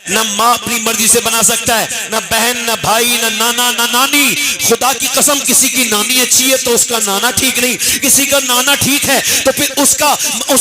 نہ ماں اپنی مرضی سے بنا سکتا ہے، نہ بہن، نہ بھائی، نہ نانا، نہ نانی. خدا کی قسم کسی کی نانی اچھی ہے تو اس کا نانا ٹھیک نہیں، کسی کا نانا ٹھیک ہے تو پھر اس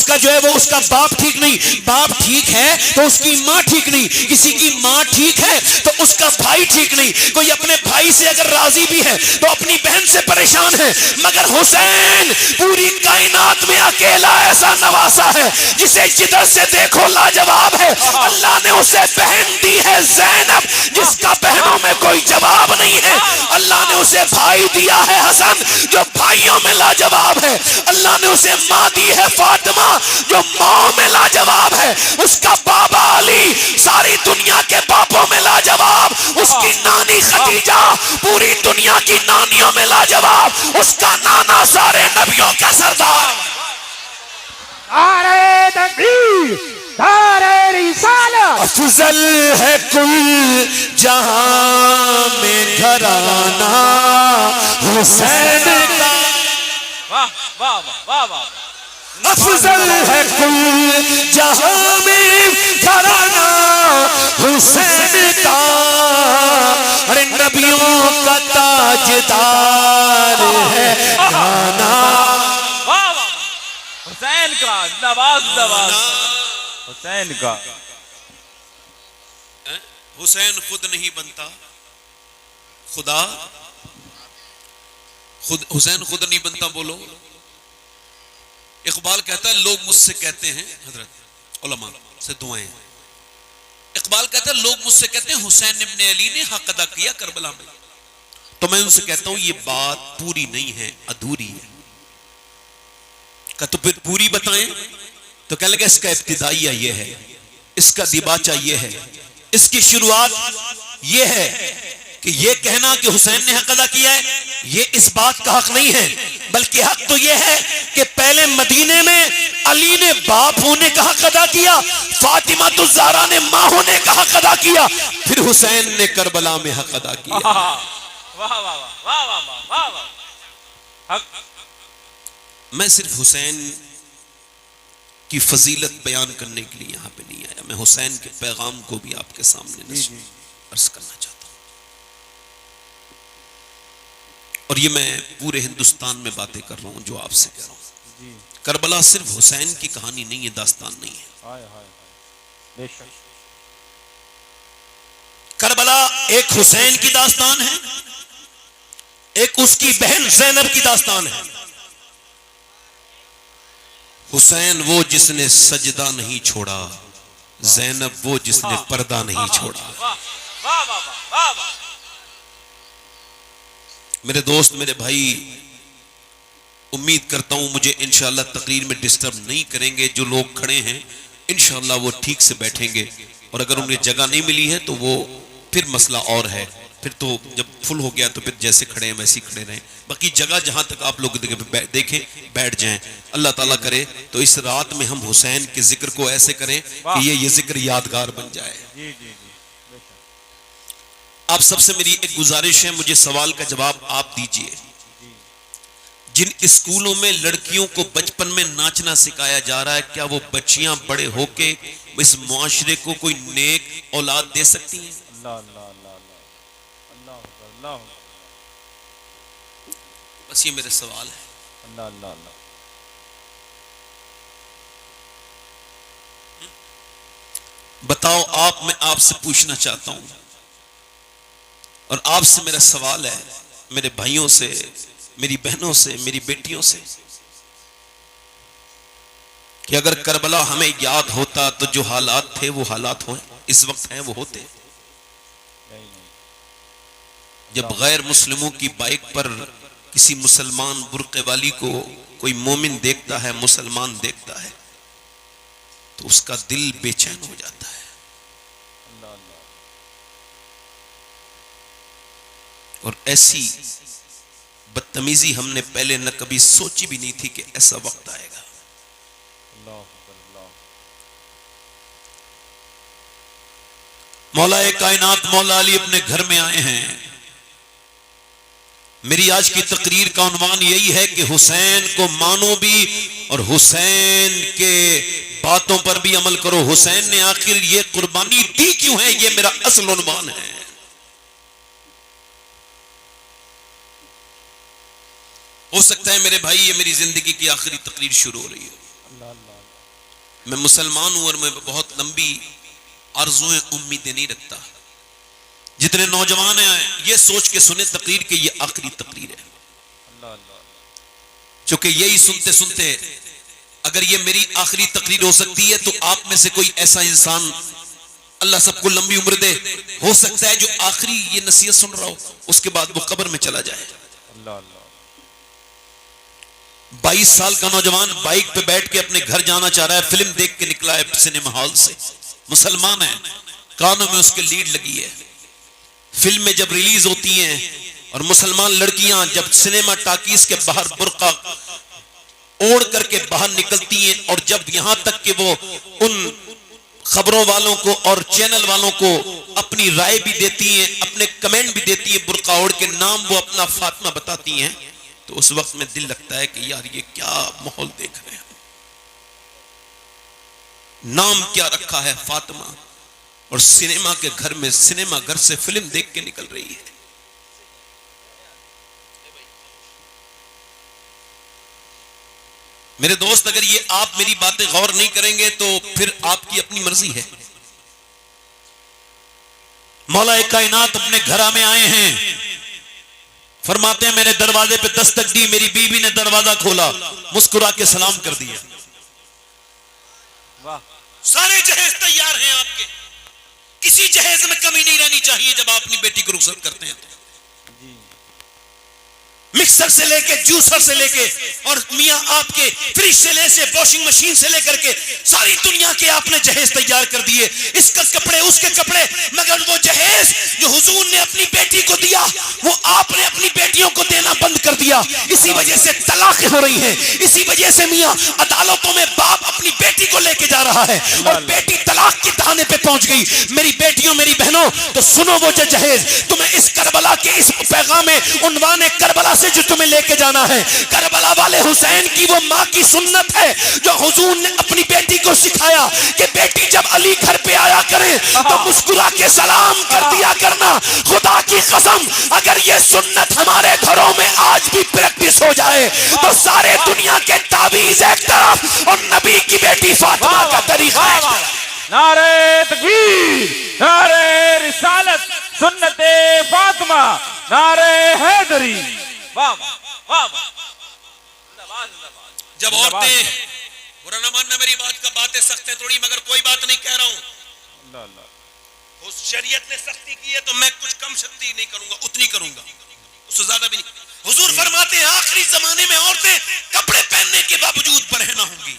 کا جو ہے وہ اس کا باپ ٹھیک نہیں، باپ ٹھیک ہے تو اس کی ماں ٹھیک نہیں، کسی کی ماں ٹھیک ہے تو اس کا بھائی ٹھیک نہیں. کوئی اپنے بھائی سے اگر راضی بھی ہے تو اپنی بہن سے پریشان ہے، مگر حسین پوری کائنات میں اکیلا ایسا نواسا ہے جسے جدھر سے دیکھو لاجواب ہے. اللہ نے اسے بہن دی ہے زینب جس کا بہنوں میں کوئی جواب نہیں ہے. اللہ نے اسے بھائی دیا ہے حسن جو بھائیوں میں لاجواب ہے. اللہ نے اسے ماں دی ہے فاطمہ جو ماں میں لاجواب ہے. اس کا بابا علی ساری دنیا کے باپوں میں لاجواب، اس کی نانی خدیجہ پوری دنیا کی نانیوں میں لاجواب، اس کا نانا سارے نبیوں کا سردار. نعرہ تکبیر، نعرہ رسالت. افضل ہے کل جہاں میں گھرانہ حسین کا، واہ واہ واہ واہ. افضل ہے کل جہاں میں گھرانہ حسین کا، ارے نبیوں کا تاجدار ہے گانا. حسین کا نواز نواز حسین کا. حسین خود نہیں بنتا، خدا حسین خود نہیں بنتا. بولو. اقبال کہتا ہے لوگ مجھ سے کہتے ہیں، حضرت علماء سے دعائیں، اقبال کہتا ہے لوگ مجھ سے کہتے ہیں حسین ابن علی نے حق ادا کیا کربلا میں، تو میں ان سے کہتا ہوں یہ بات پوری نہیں ہے، ادھوری ہے. کہ تو پھر پوری بتائیں، تو کہنے لگا اس کا ابتدائیہ یہ ہے، اس کا دیباچہ یہ ہے، اس کی شروعات یہ ہے کہ یہ کہنا کہ حسین نے حق ادا کیا ہے یہ اس بات کا حق نہیں ہے، بلکہ حق تو یہ ہے کہ پہلے مدینے میں علی نے باپ ہونے کا حق ادا کیا، فاطمہ الزہرا نے ماں ہونے کا حق ادا کیا، پھر حسین نے کربلا میں حق ادا کیا. واہ واہ واہ واہ واہ واہ. میں صرف حسین کی فضیلت بیان کرنے کے لیے یہاں پہ نہیں آیا، میں حسین کے پیغام کو بھی آپ کے سامنے عرض کرنا چاہتا ہوں. اور یہ میں پورے ہندوستان میں باتیں کر رہا ہوں جو آپ سے کہہ رہا ہوں. کربلا صرف حسین کی کہانی نہیں ہے، داستان نہیں ہے. کربلا ایک حسین کی داستان ہے، ایک اس کی بہن زینب کی داستان ہے. حسین وہ جس نے سجدہ نہیں چھوڑا، زینب وہ جس نے پردہ نہیں چھوڑا. میرے دوست، میرے بھائی، امید کرتا ہوں مجھے انشاءاللہ تقریر میں ڈسٹرب نہیں کریں گے. جو لوگ کھڑے ہیں انشاءاللہ وہ ٹھیک سے بیٹھیں گے، اور اگر انہیں جگہ نہیں ملی ہے تو وہ پھر مسئلہ اور ہے، پھر تو جب فل ہو گیا تو پھر جیسے کھڑے ہیں ویسے کھڑے رہیں. باقی جگہ جہاں تک آپ لوگ دیکھیں بیٹھ جائیں. اللہ تعالیٰ کرے تو اس رات میں ہم حسین کے ذکر کو ایسے کریں کہ یہ ذکر یادگار بن جائے. آپ سب سے میری ایک گزارش ہے، مجھے سوال کا جواب آپ دیجئے. جن اسکولوں میں لڑکیوں کو بچپن میں ناچنا سکھایا جا رہا ہے، کیا وہ بچیاں بڑے ہو کے اس معاشرے کو کوئی نیک اولاد دے سکتی ہیں؟ بس یہ میرے سوال ہے. بتاؤ آپ، میں آپ سے پوچھنا چاہتا ہوں، اور آپ سے میرا سوال ہے، میرے بھائیوں سے، میری بہنوں سے، میری بیٹیوں سے، کہ اگر کربلا ہمیں یاد ہوتا تو جو حالات تھے وہ حالات ہوئے، اس وقت ہیں وہ ہوتے. جب غیر مسلموں کی بائک پر کسی مسلمان برقع والی کو کوئی مومن دیکھتا ہے، مسلمان دیکھتا ہے، تو اس کا دل بے چین ہو جاتا ہے. اور ایسی بدتمیزی ہم نے پہلے نہ کبھی سوچی بھی نہیں تھی کہ ایسا وقت آئے گا. مولا کائنات مولا علی اپنے گھر میں آئے ہیں. میری آج کی تقریر کا عنوان یہی ہے کہ حسین کو مانو بھی اور حسین کے باتوں پر بھی عمل کرو. حسین نے آخر یہ قربانی دی کیوں ہے اصل عنوان ہے. ہو سکتا ہے میرے بھائی یہ میری زندگی کی آخری تقریر شروع ہو رہی ہے. میں مسلمان ہوں اور میں بہت لمبی آرزویں امیدیں نہیں رکھتا. جتنے نوجوان ہیں یہ سوچ کے سنیں تقریر کہ یہ آخری تقریر ہے. چونکہ یہی سنتے سنتے اگر یہ میری آخری تقریر ہو سکتی ہے تو آپ میں سے کوئی ایسا انسان اللہ سب کو لمبی عمر دے ہو سکتا ہے جو آخری یہ نصیحت سن رہا ہو اس کے بعد وہ قبر میں چلا جائے. 22 سال کا نوجوان بائک پہ بیٹھ کے اپنے گھر جانا چاہ رہا ہے. فلم دیکھ کے نکلا ہے سنیما ہال سے. مسلمان ہے, کانوں میں اس کے لیڈ لگی ہے. فلمیں جب ریلیز ہوتی ہیں اور مسلمان لڑکیاں جب سنیما ٹاکیز کے باہر برقع اوڑھ کر کے باہر نکلتی ہیں اور جب یہاں تک کہ وہ ان خبروں والوں کو اور چینل والوں کو اپنی رائے بھی دیتی ہیں, اپنے کمنٹ بھی دیتی ہیں, برقع اوڑھ کے نام وہ اپنا فاطمہ بتاتی ہیں, تو اس وقت میں دل لگتا ہے کہ یار یہ کیا ماحول دیکھ رہے ہیں. نام کیا رکھا ہے فاطمہ اور سنیما کے گھر میں سنیما گھر سے فلم دیکھ کے نکل رہی ہے. میرے دوست اگر یہ آپ میری باتیں غور نہیں کریں گے تو پھر آپ کی اپنی مرضی ہے. مولا کائنات اپنے گھر میں آئے ہیں, فرماتے ہیں میں نے دروازے پہ دستک دی, میری بیوی نے دروازہ کھولا, مسکرا کے سلام کر دیا. سارے جہیز تیار ہیں آپ کے, کسی جہیز میں کمی نہیں رہنی چاہیے جب آپ اپنی بیٹی کو رخصت کرتے ہیں. مکسر سے لے کے جوسر سے لے کے اور میاں آپ کے فریج سے لے سے واشنگ مشین سے لے کر کے ساری دنیا کے آپ نے جہیز تیار کر دیے, اس کا کپڑے اس کے کپڑے, مگر وہ جہیز جو حضور نے اپنی بیٹی کو دیا وہ آپ نے اپنی بیٹیوں کو دینا بند کر دیا. اسی وجہ سے طلاقیں ہو رہی ہیں, اسی وجہ سے میاں عدالتوں میں باپ اپنی بیٹی کو لے کے جا رہا ہے اور بیٹی طلاق کے دہانے پہ پہنچ گئی. میری بیٹیوں میری بہنوں تو سنو وہ جہیز تمہیں اس کربلا کے اس پیغام عنوان کربلا جو تمہیں لے کے جانا ہے. کربلا والے حسین کی وہ ماں کی سنت ہے جو حضور نے اپنی بیٹی کو سکھایا کہ بیٹی جب علی گھر پہ آیا کرے تو مسکرا کے سلام کر دیا کرنا. خدا کی قسم اگر یہ سنت ہمارے گھروں میں آج بھی پریکٹس ہو جائے تو سارے دنیا کے تعویذ ایک طرف اور نبی کی بیٹی فاطمہ کا طریقہ ایک طرف. نعرہ تکبیر, نعرہ رسالت, سنت فاطمہ, نعرہ حیدری. واہ واہ واہ. جب عورتیں, برا نہ ماننا میری بات کا, باتیں سخت ہے تھوڑی مگر کوئی بات نہیں کہہ رہا ہوں. اس شریعت نے سختی کی ہے تو میں کچھ کم سختی نہیں کروں گا, اتنی کروں گا, اس سے زیادہ بھی نہیں. حضور فرماتے ہیں آخری زمانے میں عورتیں کپڑے پہننے کے باوجود برہنہ ہوں گی,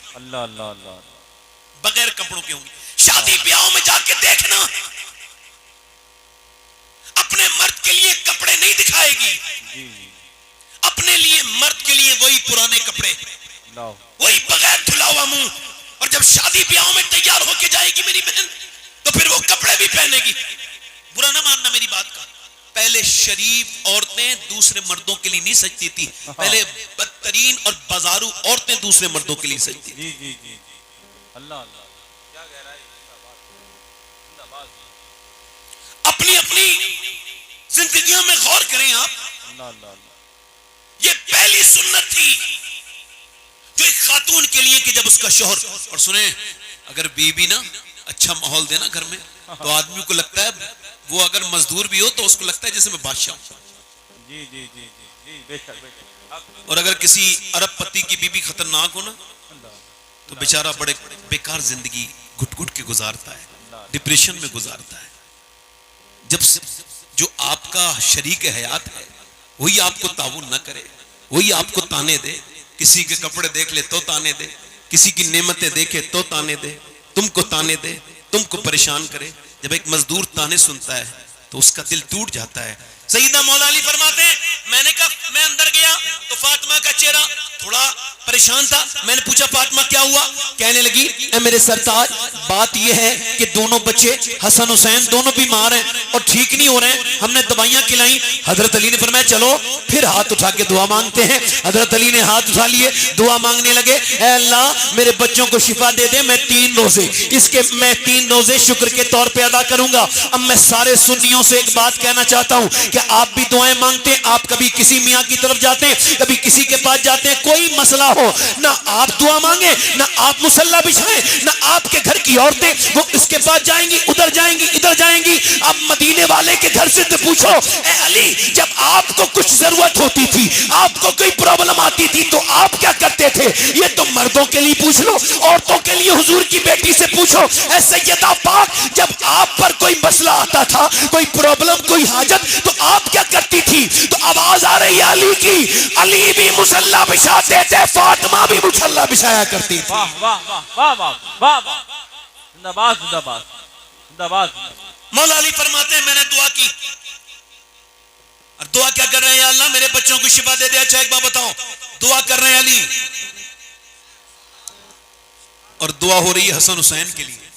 بغیر کپڑوں کے ہوں گی. شادی بیاہوں میں جا کے دیکھنا اپنے مرد کے لیے کپڑے نہیں دکھائے گی, اپنے لیے مرد کے لیے وہی پرانے کپڑے, وہی بغیر دھلا ہوا منہ. اور جب شادی بیاہوں میں تیار ہو کے جائے گی میری بہن تو پھر وہ کپڑے بھی پہنے گی. برا نہ ماننا میری بات کا, پہلے شریف عورتیں دوسرے مردوں کے لیے نہیں سجتی تھی, پہلے بدترین اور بازارو عورتیں دوسرے مردوں کے لیے سجتی تھی. اپنی اپنی زندگیوں میں غور کریں آپ. یہ پہلی سنت تھی جو ایک خاتون کے لیے کہ جب اس کا شوہر, اور سنیں اگر بیوی نا اچھا ماحول دینا گھر میں تو آدمی کو لگتا ہے, وہ اگر مزدور بھی ہو تو اس کو لگتا ہے جیسے میں بادشاہ ہوں. اور اگر کسی عرب پتی کی بیوی خطرناک ہو نا تو بیچارہ بڑے بیکار زندگی گھٹ گھٹ کے گزارتا ہے, ڈپریشن میں گزارتا ہے. جب جو آپ کا شریک حیات ہے وہی آپ کو تعاون نہ کرے, وہی آپ کو تانے دے, کسی کے کپڑے دیکھ لے تو تانے دے, کسی کی نعمتیں دیکھے تو تانے دے, تم کو تانے دے, تم کو پریشان کرے, جب ایک مزدور تانے سنتا ہے تو اس کا دل ٹوٹ جاتا ہے. سیدنا مولا علی فرماتے فرماتے ہیں میں نے کہا میں اندر گیا تو فاطمہ کا چہرہ تھوڑا پریشان تھا. میں نے پوچھا فاطمہ کیا ہوا؟ کہنے لگی اے میرے سرتاج بات یہ ہے کہ دونوں بچے حسن حسین دونوں بیمار ہیں اور ٹھیک نہیں ہو رہے ہیں, ہم نے دوائیاں کھلائیں. حضرت علی نے فرمایا چلو پھر ہاتھ اٹھا کے دعا مانگتے ہیں. حضرت علی نے ہاتھ اٹھا لیے, دعا مانگنے لگے, اے اللہ میرے بچوں کو شفا دے دے, میں 3 روزے شکر کے طور پہ ادا کروں گا. اب میں سارے سنیوں سے ایک بات کہنا چاہتا ہوں کہ آپ بھی دعائیں مانگتے ہیں, آپ کبھی کسی میاں کی طرف جاتے ہیں, کبھی کسی کے پاس جاتے ہیں, کوئی مسئلہ ہو نہ آپ دعا مانگیں نہ آپ مصلی بچھائیں, نہ آپ کے گھر کی عورتیں وہ اس کے پاس جائیں گی, ادھر جائیں گی, ادھر جائیں گی. اب مدینے والے کے گھر سے تو پوچھو, اے علی جب آپ کو کچھ ضرورت ہوتی تھی, آپ کو کوئی پرابلم آتی تھی تو آپ کیا کرتے تھے؟ یہ تو مردوں کے لیے پوچھ لو, عورتوں کے لیے حضور کی بیٹی سے پوچھو. اے سیدہ پاک جب آپ پر کوئی مسئلہ آتا تھا, کوئی پرابلم, کوئی حاجت, تو آپ کیا کرتی تھی؟ تو آواز آ رہی ہے علی کی, علی بھی مصلی بچھاتے تھے, فاطمہ بھی مصلی بچھایا کرتی تھی. واہ واہ واہ واہ واہ واہ واہ, زندہ باد زندہ باد زندہ باد. مولا علی فرماتے ہیں میں نے دعا کی, اور دعا کیا کر رہے ہیں؟ یا اللہ میرے بچوں کو شفا دے دے. اچھا ایک بات بتاؤ, دعا کر رہے ہیں علی اور دعا ہو رہی ہے حسن حسین کے لیے,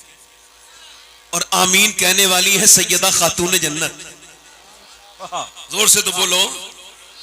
اور آمین کہنے والی ہے سیدہ خاتون جنت. زور سے تو بولو,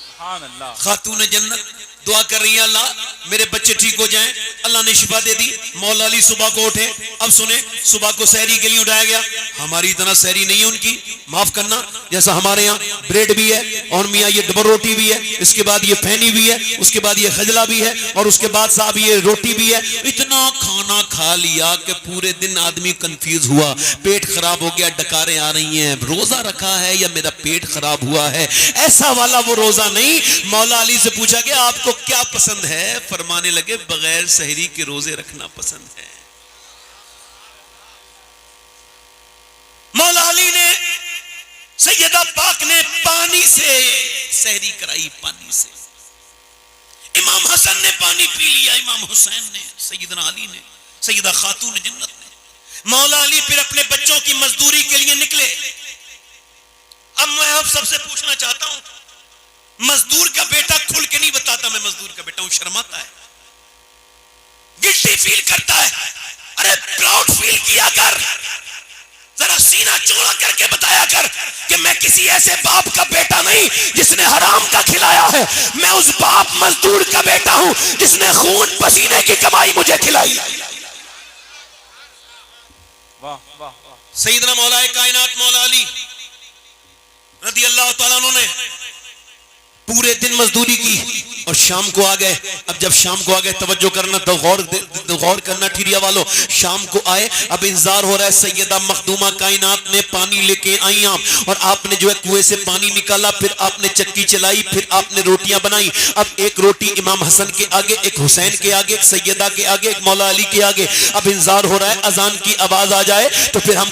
سبحان اللہ. خاتون جنت دعا کر رہی ہے اللہ میرے بچے ٹھیک ہو جائیں. اللہ نے شفا دے دی. مولا علی صبح کو اٹھے. اب سنیں, صبح کو سحری کے لیے اٹھایا گیا. ہماری اتنا سحری نہیں ہے ان کی, معاف کرنا, جیسا ہمارے یہاں بریڈ بھی ہے, اور میاں یہ ڈبل روٹی بھی ہے, اس کے بعد یہ پھینی بھی ہے, اس کے بعد یہ خجلہ بھی ہے, اور اس کے بعد صاحب یہ روٹی بھی ہے. اتنا کھانا کھا لیا کہ پورے دن آدمی کنفیوز ہوا, پیٹ خراب ہو گیا, ڈکاریں آ رہی ہیں, روزہ رکھا ہے یا میرا پیٹ خراب ہوا ہے. ایسا والا وہ روزہ نہیں. مولا علی سے پوچھا کہ آپ کو کیا پسند ہے؟ فرمانے لگے بغیر سحری کے روزے رکھنا پسند ہے. مولا علی نے, سیدہ پاک نے پانی سے سحری کرائی, پانی سے. امام حسن نے پانی پی لیا, امام حسین نے, سیدنا علی نے, سیدہ خاتون جنت نے. مولا علی پھر اپنے بچوں کی مزدوری کے لیے نکلے. اب میں آپ سب سے پوچھنا چاہتا ہوں, مزدور کا بیٹا کھل کے نہیں بتاتا میں مزدور کا بیٹا ہوں, شرماتا ہے, گلٹی فیل کرتا ہے. ارے پراؤڈ فیل کیا کر, ذرا سینہ چوڑا کر کے بتایا کر کہ میں کسی ایسے باپ کا بیٹا نہیں جس نے حرام کا کھلایا ہے, میں اس باپ مزدور کا بیٹا ہوں جس نے خون پسینے کی کمائی مجھے کھلائی. واہ واہ واہ. سیدنا مولا کائنات مولا علی رضی اللہ تعالیٰ عنہ نے پورے دن مزدوری کی اور شام کو آ گئے. اب جب شام کو آ گئے, توجہ کرنا, تو غور کرنا ٹھیریا والو, شام کو آئے. اب انتظار ہو رہا ہے, سیدہ مخدومہ کائنات نے پانی لے کے آئی آپ, اور آپ نے جو ہے کنویں سے پانی نکالا, پھر آپ نے چکی چلائی, پھر آپ نے روٹیاں بنائی. اب ایک روٹی امام حسن کے آگے, ایک حسین کے آگے, ایک سیدہ کے آگے, ایک مولا علی کے آگے. اب انتظار ہو رہا ہے اذان کی آواز آ جائے تو پھر ہم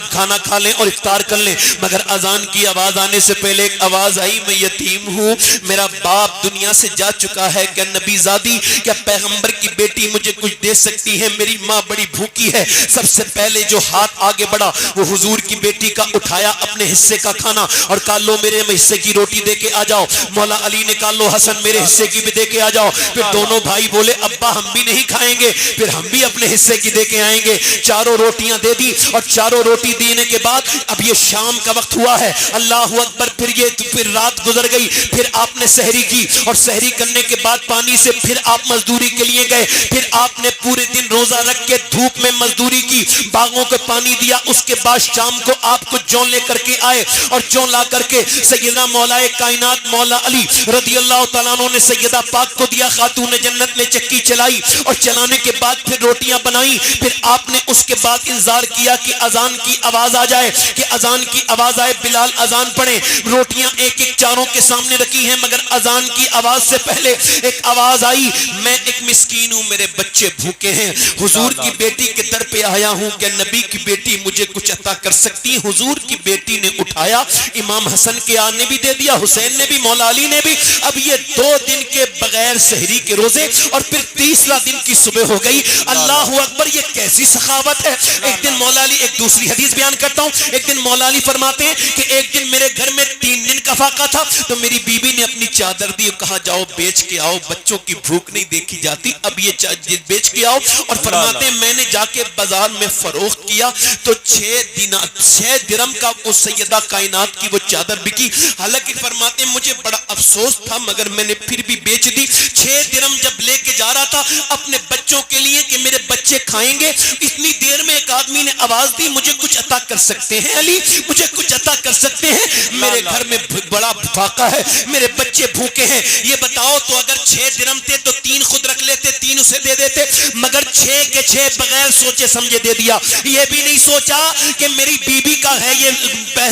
کھانا کھا لیں اور افطار کر لیں. مگر اذان کی آواز آنے سے پہلے ایک آواز آئی, میں یتیم ہوں, میرا باپ دنیا سے جا چکا ہے, کیا نبی زادی, کیا پیغمبر کی بیٹی مجھے کچھ دے سکتی ہے؟ میری ماں بڑی بھوکی ہے. سب سے پہلے جو ہاتھ آگے بڑھا وہ حضور کی بیٹی کا اٹھایا اپنے حصے کا کھانا, اور کہا لو میرے حصے کی روٹی دے کے آ جاؤ. مولا علی نے کہا لو حسن میرے حصے کی بھی دے کے آ جاؤ. پھر دونوں بھائی بولے ابا ہم بھی نہیں کھائیں گے, پھر ہم بھی اپنے حصے کی دے کے آئیں گے. چاروں روٹیاں دے دی, اور چاروں روٹی دینے کے بعد اب یہ شام کا وقت ہوا ہے, اللہ اکبر. پھر رات گزر گئی, پھر آپ نے سحری کی, اور سحری کرنے کے بعد پانی سے پھر آپ مزدوری کے لیے گئے. پھر آپ نے پورے دن روزہ رکھ کے دھوپ میں مزدوری کی, باغوں کو پانی دیا. اس کے بعد شام کو آپ کو جون لے کر کے آئے, اور جون لا کر کے سیدنا مولا کائنات مولا علی رضی اللہ تعالیٰ عنہ نے سیدہ پاک کو دیا. خاتون جنت نے چکی چلائی, اور چلانے کے بعد پھر روٹیاں بنائی. پھر آپ نے اس کے بعد انتظار کیا کہ اذان کی آواز آ جائے, کہ اذان کی آواز آئے, بلال اذان پڑھے. روٹیاں ایک ایک چاروں کے سامنے رکھی ہیں, مگر اذان کی آواز سے سے پہلے ایک آواز آئی، میں ایک مسکین ہوں، میرے بچے بھوکے ہیں، حضور کی بیٹی کے در پہ آیا ہوں کہ نبی کی بیٹی مجھے کچھ عطا کر سکتی؟ حضور کی بیٹی نے اٹھایا، امام حسن کے آن نے بھی دے دیا، حسین نے بھی، مولا علی نے بھی۔ اب یہ 2 دن کے بغیر سحری کے روزے، اور پھر تیسرا دن کی صبح ہو گئی۔ اللہ اکبر، یہ کیسی سخاوت ہے۔ ایک دن مولا علی، ایک دوسری حدیث بیان کرتا ہوں، ایک دن مولا علی فرماتے ہیں کہ ایک دن میرے گھر میں 3 دن کا فاقہ تھا، تو میری بیوی نے اپنی چادر دی، کہا جاؤ بیچ کے آؤ، بچوں کی بھوک نہیں دیکھی جاتی، اب یہ بیچ کے آؤ۔ اور فرماتے ہیں میں نے جا کے بازار میں فروخت کیا تو 6 درم کا اس سیدہ کائنات کی وہ چادر بکی۔ حالانکہ فرماتے ہیں مجھے بڑا افسوس تھا مگر میں نے پھر بھی بیچ دی۔ 6 درم جب لے کے جا رہا تھا اپنے بچوں کے لیے کہ میرے بچے کھائیں گے، اتنی دیر میں ایک آدمی نے آواز دی، مجھے کچھ عطا کر سکتے ہیں علی، مجھے کچھ عطا کر سکتے ہیں؟ میرے گھر میں بڑا فاقہ ہے، میرے بچے بھوکے ہیں، یہ بتاؤ تو اگر 6 درم تھے تو 3 خود رکھ لیتے، 3 اسے دے دیتے، مگر 6 کے 6 بغیر سوچے سمجھے دے دیا۔ یہ بھی نہیں سوچا کہ میری بیوی کا ہے یہ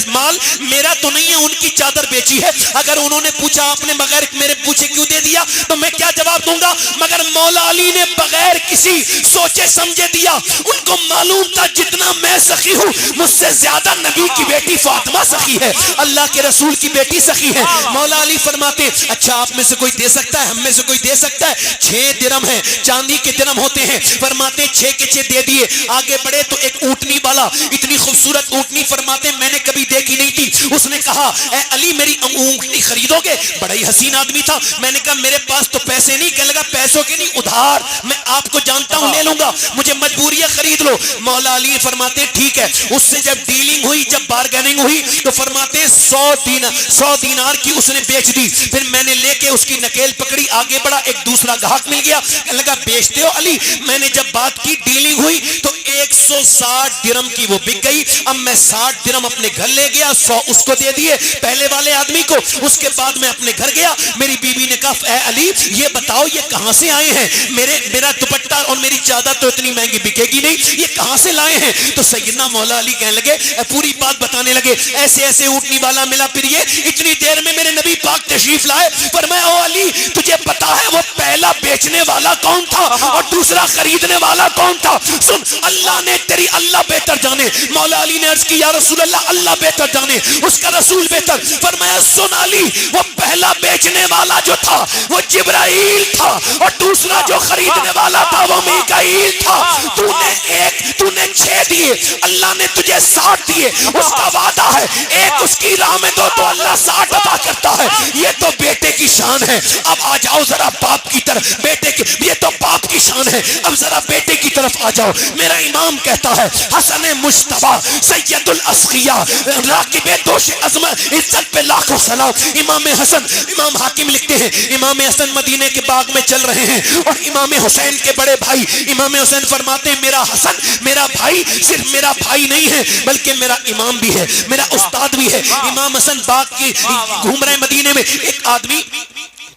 مال، میرا تو نہیں ہے، ان کی چادر بیچی ہے۔ اگر انہوں نے پوچھا آپ نے بغیر میرے پوچھے کیوں دے دیا تو میں کیا جواب دوں گا؟ مگر مولا علی نے بغیر کسی سوچے سمجھے دیا۔ ان کو معلوم تھا جتنا میں سخی ہوں مجھ سے زیادہ نبی کی بیٹی فاطمہ سخی ہے، اللہ کے رسول کی بیٹی سخی ہے۔ مولا علی فرماتے اچھا آپ میں سے کوئی دے سکتا ہے؟ ہم میں سے کوئی دے سکتا ہے؟ 6 درم ہے، چاندی کے درم ہوتے ہیں۔ فرماتے 6 کے 6 دے دیے۔ آگے بڑھے تو ایک اونٹنی والا، اتنی خوبصورت اونٹنی فرماتے میں نے کبھی دیکھی نہیں تھی، اس نے کہا اے علی میری اونٹنی خریدو گے؟ بڑا ہی حسین آدمی تھا۔ میں نے کہا میرے پاس تو پیسے نہیں، کہنے لگا پیسوں کے نہیں ادھار، میں آپ کو جانتا ہوں لے لوں گا، مجھے مجبوری ہے خرید لو۔ مولا علی فرماتے ٹھیک ہے۔ اس سے جب ڈیلنگ ہوئی، جب بارگیننگ ہوئی تو فرماتے 100 دینار کی اس نے بیچ دی۔ پھر میں نے لے کے اس کی نکیل پکڑی، آگے بڑھا، ایک دوسرا گاہک مل گیا، کہنے لگا بیچتے ہو علی؟ میں نے جب بات کی ڈیلنگ ہوئی تو 160 درم کی وہ بک گئی۔ اب میں 60 درم اپنے گھر لے گیا، 100 اس کو دے دیے پہلے والے آدمی کو۔ اس کے بعد میں اپنے گھر گیا، میری بیوی نے کہا اے علی یہ بتاؤ یہ کہاں سے آئے ہیں؟ میرا دوپٹہ اور میری چادر تو اتنی مہنگی بکے گی نہیں، یہ کہاں سے لائے ہیں؟ تو سیدنا مولا علی کہنے لگے، پوری بات بتانے لگے، ایسے ایسے اونٹنی والا ملا، پھر یہ اتنی دیر میں میرے نبی پاک تشریف لائے۔ فرمایا او علی تجھے پتا ہے وہ پہلا بیچنے والا کون تھا اور دوسرا خریدنے والا کون تھا؟ سن، اللہ نے تیری اللہ بہتر جانے۔ مولا علی نے عرض کی یا رسول اللہ اللہ بہتر جانے، اس کا رسول بہتر۔ فرمایا سن علی، وہ پہلا بیچنے والا جو تھا وہ جبرائیل تھا اور دوسرا جو خریدنے والا تھا وہ میکائیل تھا۔ تو نے 6 دیے، اللہ نے تجھے 60 دیے، اس کا وعدہ ہے ایک اس کی راہ میں دو تو اللہ 60 عطا کرتا ہے۔ یہ تو بیٹے کی شان ہے۔ اب آ جاؤ ذرا باپ کی طرف، بیٹے کی، یہ تو باپ کی شان ہے، اب ذرا بیٹے کی طرف آ جاؤ۔ میرا امام کہتا ہے حسن مجتبی سید الاسقیاء راکب دوش عظمت عزت پہ لاکھوں سلام۔ امام حسن، امام حاکم لکھتے ہیں امام حسن مدینے کے باغ میں چل رہے ہیں اور امام حسین کے بڑے بھائی امام حسین فرماتے ہیں میرا حسن میرا بھائی صرف میرا بھائی نہیں ہے بلکہ میرا امام بھی ہے، میرا استاد بھی ہے۔ امام حسن باغ کی گھوم رہے مدینے میں، ایک آدمی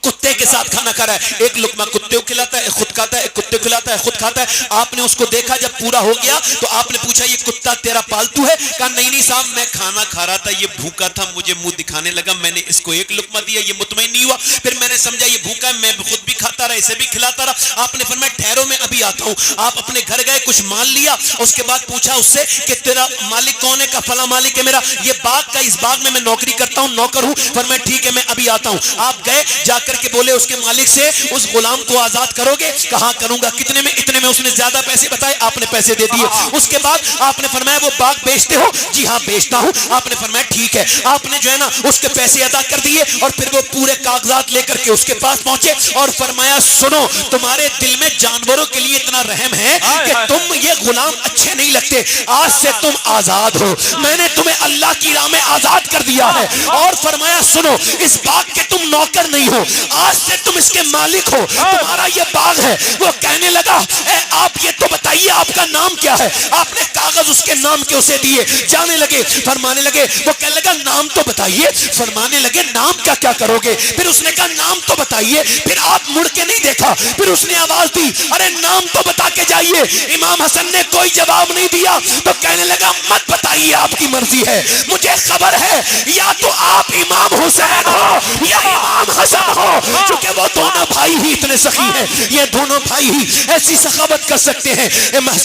کتے کے ساتھ کھانا کھا رہا ہے، ایک لقمہ کتے کو کھلاتا ہے، ایک خود کھاتا ہے، ایک کتے کو کھلاتا ہے، خود کھاتا ہے۔ آپ نے اس کو دیکھا، جب پورا ہو گیا تو آپ نے پوچھا یہ کتا تیرا پالتو ہے؟ کہا نہیں صاحب میں کھانا کھا رہا تھا، یہ بھوکا تھا، مجھے منہ دکھانے لگا، میں نے اس کو ایک لقمہ دیا، یہ مطمئن نہیں ہوا، پھر میں نے سمجھا یہ بھوکا ہے، میں خود بھی کھاتا رہا، اسے بھی کھلاتا رہا۔ آپ نے فرمایا ٹھہرو میں ابھی آتا ہوں۔ آپ اپنے گھر گئے، کچھ مال لیا، اس کے بعد پوچھا اس سے کہ تیرا مالک کون ہے؟ کا فلاں مالک ہے میرا، یہ باغ کا، اس باغ میں نوکری کرتا ہوں، نوکر ہوں۔ فرمایا ٹھیک ہے میں ابھی آتا ہوں۔ آپ گئے، جا کر کے بولے اس کے مالک سے اس غلام کو آزاد کرو گے؟ کہاں کروں گا، کتنے میں؟ اتنے میں۔ اس نے زیادہ پیسے بتائے، آپ نے پیسے دے دیے۔ اس کے بعد آپ نے فرمایا وہ باغ بیچتے ہو؟ جی ہاں بیچتا ہوں۔ آپ نے فرمایا ٹھیک ہے۔ آپ نے جو ہے نا اس کے پیسے ادا کر دیے اور پھر وہ پورے کاغذات لے کر کے اس کے پاس پہنچے اور فرمایا سنو تمہارے دل میں جانوروں کے لیے اتنا رحم ہے کہ تم یہ غلام اچھے نہیں لگتے، آج سے تم آزاد ہو، میں نے تمہیں اللہ کی راہ میں آزاد کر دیا ہے۔ اور فرمایا سنو اس باغ کے تم نوکر نہیں ہو، آج سے تم اس کے مالک ہو، تمہارا یہ باغ ہے۔ وہ کہنے لگا اے آپ یہ تو بتائیے آپ کا نام کیا ہے؟ آپ نے کاغذ اس کے نام کے اسے دیے، جانے لگے، فرمانے لگے، وہ کہنے لگا نام تو بتائیے۔ فرمانے لگے نام کا کیا کرو گے؟ پھر اس نے کہا نام تو بتائیے۔ پھر آپ مڑ کے نہیں دیکھا، پھر اس نے آواز دی ارے نام تو بتا کے جائیے۔ امام حسن نے کوئی جواب نہیں دیا تو کہنے لگا مت بتائیے آپ کی مرضی ہے، مجھے خبر ہے یا تو آپ امام حسین ہو یا امام حسن ہو، چونکہ وہ دونوں بھائی ہی اتنے سخی ہیں, یہ دونوں بھائی ہی ایسی سخاوت کر سکتے ہیں.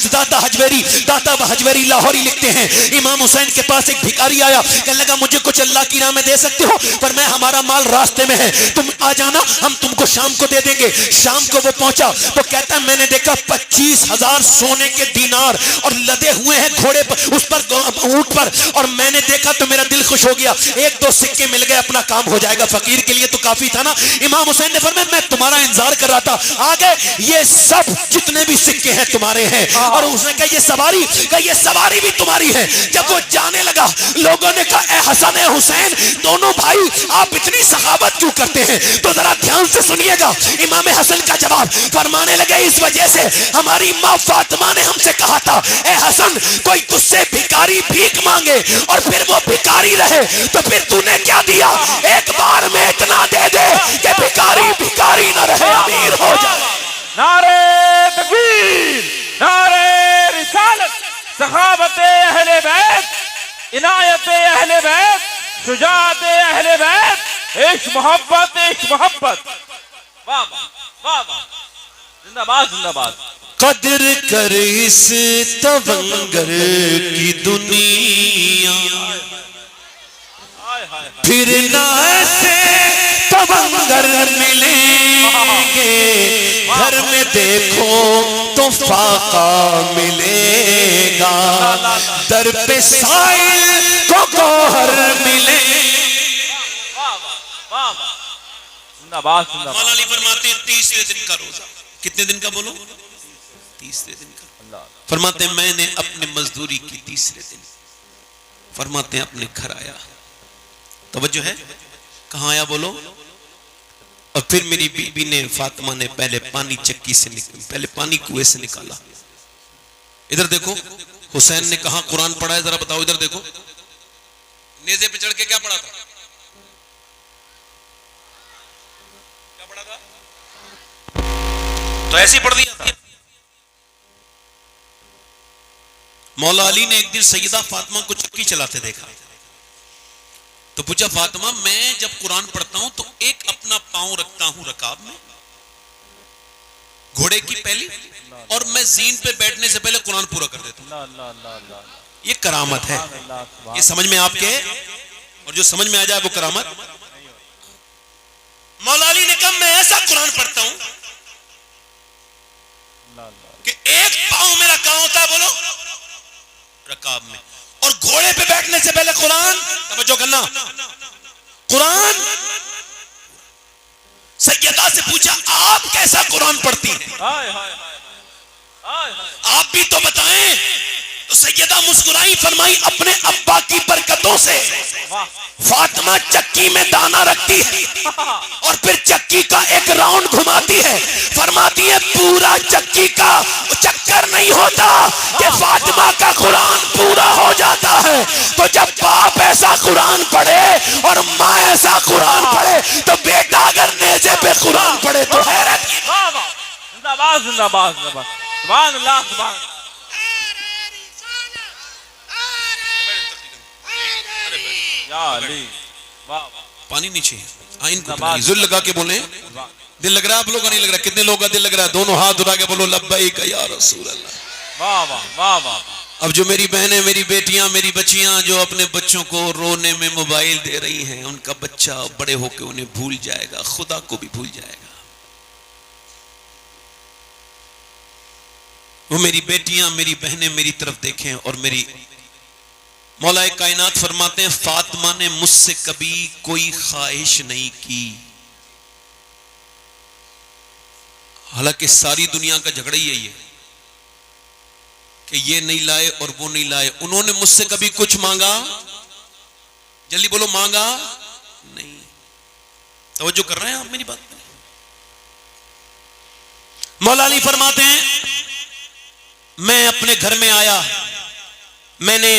داتا حجویری لاہوری لکھتے ہیں امام حسین کے پاس ایک بھکاری آیا, کہنے لگا مجھے کچھ اللہ کی راہ میں دے سکتے ہو؟ پر میں ہمارا مال راستے میں ہے, تم آ جانا, ہم تم کو شام کو دے دیں گے. شام کو وہ پہنچا تو کہتا ہے میں نے دیکھا 25,000 سونے کے دینار اور لدے ہوئے ہیں گھوڑے پر, اس پر اونٹ پر, اور میں نے دیکھا تو میرا دل خوش ہو گیا. 1-2 سکے مل گئے, اپنا کام ہو جائے گا. فقیر کے لیے تو کافی تھا نا. امام حسین نے فرمایا میں تمہارا انتظار کر رہا تھا, آگے یہ سب جتنے بھی سکے ہیں تمہارے ہیں. اور اس نے کہا یہ سواری بھی تمہاری ہے. جب وہ جانے لگا لوگوں نے کہا اے حسن اے حسین دونوں بھائی آپ اتنی سخاوت کیوں کرتے ہیں؟ تو ذرا دھیان سے سنیے گا. امام حسن کا جواب فرمانے لگے اس وجہ سے ہماری ماں فاطمہ نے ہم سے کہا تھا اے حسن کوئی تجھ سے بھکاری بھیک مانگے اور پھر وہ بھکاری رہے تو پھر تو نے کیا دیا؟ ایک بار میں اتنا دے دے کہ بھکاری نہ رہے, امیر ہو جائے. نعرہ تکبیر, نعرہ رسالت, سخاوت اہل بیت, عنایت اہل بیت, شجاعت اہل بیت, عشق محبت, عشق محبت. واہ واہ واہ, زندہ باد زندہ باد. قدر کر اس تونگر کی دنیا, پھر نہ ایسے تونگر ملیں گے, گھر میں دیکھو تو فاقہ ملے گا, در پہ سائل کو گوہر ملے. زندہ باد زندہ باد. مولا علی فرماتے ہیں 30ویں دن کا روزہ. کتنے دن کا بولو؟ 30ویں دن کا. فرماتے ہیں میں نے اپنے مزدوری کی 30ویں دن, فرماتے ہیں اپنے گھر آیا. توجہ ہے, کہاں آیا بولو؟ اور پھر میری بیوی نے فاطمہ نے پہلے پانی چکی سے پہلے پانی کنویں سے نکالا. ادھر دیکھو حسین نے کہاں قرآن پڑھا ہے ذرا بتاؤ. ادھر دیکھو نیزے پہ چڑھ کے کیا پڑھا تھا؟ کیا پڑھا تھا؟ تو ایسے ہی پڑھ دیا تھا. مولا علی نے ایک دن سیدہ فاطمہ کو چکی چلاتے دیکھا تو پوچھا فاطمہ میں جب قرآن پڑھتا ہوں تو ایک اپنا پاؤں رکھتا ہوں رکاب میں گھوڑے کی پہلی, اور میں زین پہ بیٹھنے سے پہلے قرآن پورا کر دیتا ہوں. یہ کرامت ہے. یہ سمجھ میں آپ کے, اور جو سمجھ میں آ جائے وہ کرامت. مولا علی نے کہا میں ایسا قرآن پڑھتا ہوں کہ ایک پاؤں میرا کہاں ہوتا ہے بولو؟ رکاب میں. اور گھوڑے پہ بیٹھنے سے پہلے قرآن, توجہ کرنا, قرآن. سیدہ سے پوچھا آپ کیسا قرآن پڑھتی ہیں, آپ بھی تو بتائیں. تو سیدہ مسکرائی, فرمائی اپنے ابا کی برکتوں سے فاطمہ چکی میں دانا رکھتی ہے اور پھر چکی کا ایک راؤنڈ گھماتی ہے. فرماتی ہے پورا چکی کا چکر نہیں ہوتا کہ فاطمہ کا قرآن پورا ہو جاتا ہے. تو جب باپ ایسا قرآن پڑھے اور ماں ایسا قرآن پڑھے تو بیٹا اگر نیزے پہ قرآن پڑھے تو حیرت کی. زندہ باد زندہ باد زندہ باد. سبحان اللہ سبحان. پانی نیچے آئین کو ذل لگا کے بولیں. دل لگ رہا ہے آپ لوگوں کا؟ نہیں لگ رہا؟ کتنے لوگوں کا دل لگ رہا ہے؟ دونوں ہاتھ اٹھا کے بولو لبیک یا رسول اللہ. واہ واہ واہ واہ. اب جو میری بہنیں, میری بیٹیاں, میری بچیاں جو اپنے بچوں کو رونے میں موبائل دے رہی ہیں, ان کا بچہ بڑے ہو کے انہیں بھول جائے گا, خدا کو بھی بھول جائے گا. وہ میری بیٹیاں, میری بہنیں میری طرف دیکھیں. اور میری مولا کائنات فرماتے ہیں فاطمہ نے مجھ سے کبھی کوئی خواہش نہیں کی. حالانکہ ساری دنیا کا جھگڑا ہی یہی ہے کہ یہ نہیں لائے اور وہ نہیں لائے. انہوں نے مجھ سے کبھی کچھ مانگا؟ جلدی بولو, مانگا نہیں. توجہ کر رہے ہیں آپ میری بات میں؟ مولا علی فرماتے ہیں میں اپنے گھر میں آیا, میں نے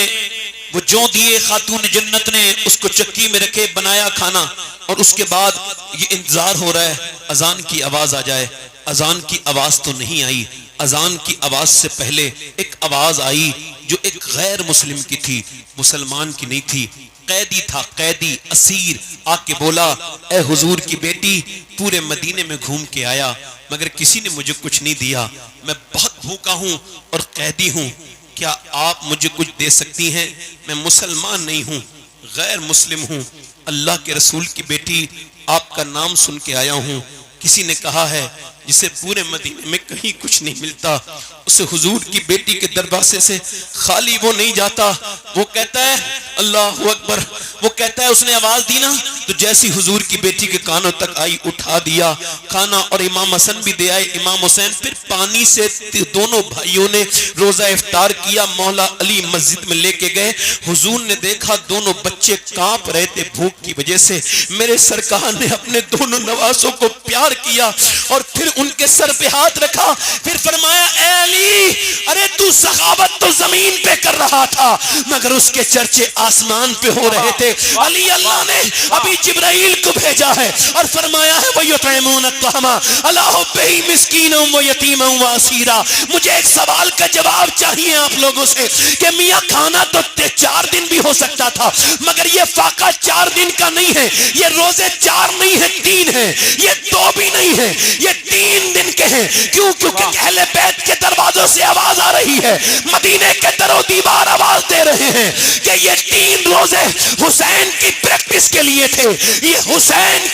وہ جو دیے خاتون جنت نے اس کو چکی میں رکھے, بنایا کھانا, اور اس کے بعد یہ انتظار ہو رہا ہے اذان کی آواز آ جائے. اذان کی آواز تو نہیں آئی. اذان کی آواز سے پہلے ایک آواز آئی جو ایک غیر مسلم کی تھی, مسلمان کی نہیں تھی. قیدی تھا، قیدی اسیر، آ کے بولا اے حضور کی بیٹی پورے مدینے میں گھوم کے آیا مگر کسی نے مجھے کچھ نہیں دیا، میں بہت بھوکا ہوں اور قیدی ہوں، کیا آپ مجھے کچھ دے سکتی ہیں؟ میں مسلمان نہیں ہوں، غیر مسلم ہوں، اللہ کے رسول کی بیٹی آپ کا نام سن کے آیا ہوں، کسی نے کہا ہے جسے پورے مدینے میں کہیں کچھ نہیں ملتا اسے حضور کی بیٹی کے دروازے سے خالی وہ نہیں جاتا، وہ کہتا ہے اللہ اکبر، وہ کہتا ہے اس نے آواز دی نا تو جیسی حضور کی بیٹی کے کانوں تک آئی اٹھا دیا کھانا، اور امام حسن بھی دے آئے، امام حسین، پھر پانی سے دونوں بھائیوں نے روزہ افطار کیا، مولا علی مسجد میں لے کے گئے، حضور نے دیکھا دونوں بچے کانپ رہے تھے بھوک کی وجہ سے، میرے سرکار نے اپنے دونوں نواسوں کو پیار کیا اور پھر ان کے سر پہ ہاتھ رکھا، پھر فرمایا اے علی، ارے تو سخاوت تو زمین پہ کر رہا تھا مگر اس کے چرچے آسمان پہ ہو رہے تھے، علی اللہ نے ابھی جبرائیل کو بھیجا ہے اور فرمایا ہے وَيُطْعِمُونَ الطَّعَامَ عَلَىٰ حُبِّهِ مِسْكِينًا وَيَتِيمًا وَأَسِيرًا۔ مجھے ایک سوال کا جواب چاہیے آپ لوگوں سے کہ میاں کھانا تو 4 دن بھی ہو سکتا تھا مگر یہ فاقہ 4 دن کا نہیں ہے، یہ روزے 4 نہیں ہیں 3 ہیں، یہ 2 بھی نہیں ہے، یہ 3 دن کے ہیں، کیوں؟ کیونکہ اہل بیت کے دروازوں سے آواز آ رہی ہے، مدینے کے در و دیوار آواز دے رہے ہیں کہ یہ 3 روزے حسین کی پریکٹس کے لیے تھے، یہ حسین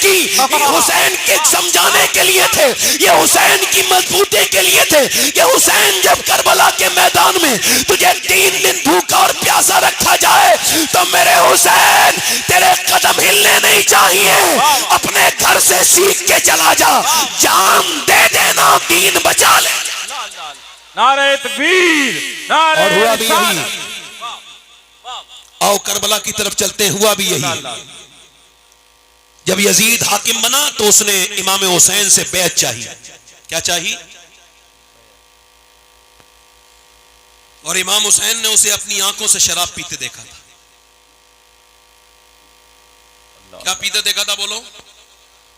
کے سمجھانے کے لیے تھے، یہ حسین کی مضبوطی کے لیے تھے کہ حسین جب کربلا کے میدان میں تجھے 3 دن بھوکا اور پیاسا رکھا جائے تو میرے حسین تیرے قدم ہلنے نہیں چاہیے، اپنے گھر سے سیکھ کے چلا جا، جان دے دینا دین بچا لے۔ نعرہ تکبیر، نعرہ اور ہوا بھی یہی، رسالت۔ آؤ کربلا کی طرف چلتے ہیں، ہوا بھی یہی، جب یزید حاکم بنا تو اس نے امام حسین سے بیعت چاہی، کیا چاہی؟ اور امام حسین نے اسے اپنی آنکھوں سے شراب پیتے دیکھا تھا، کیا پیتے دیکھا تھا بولو؟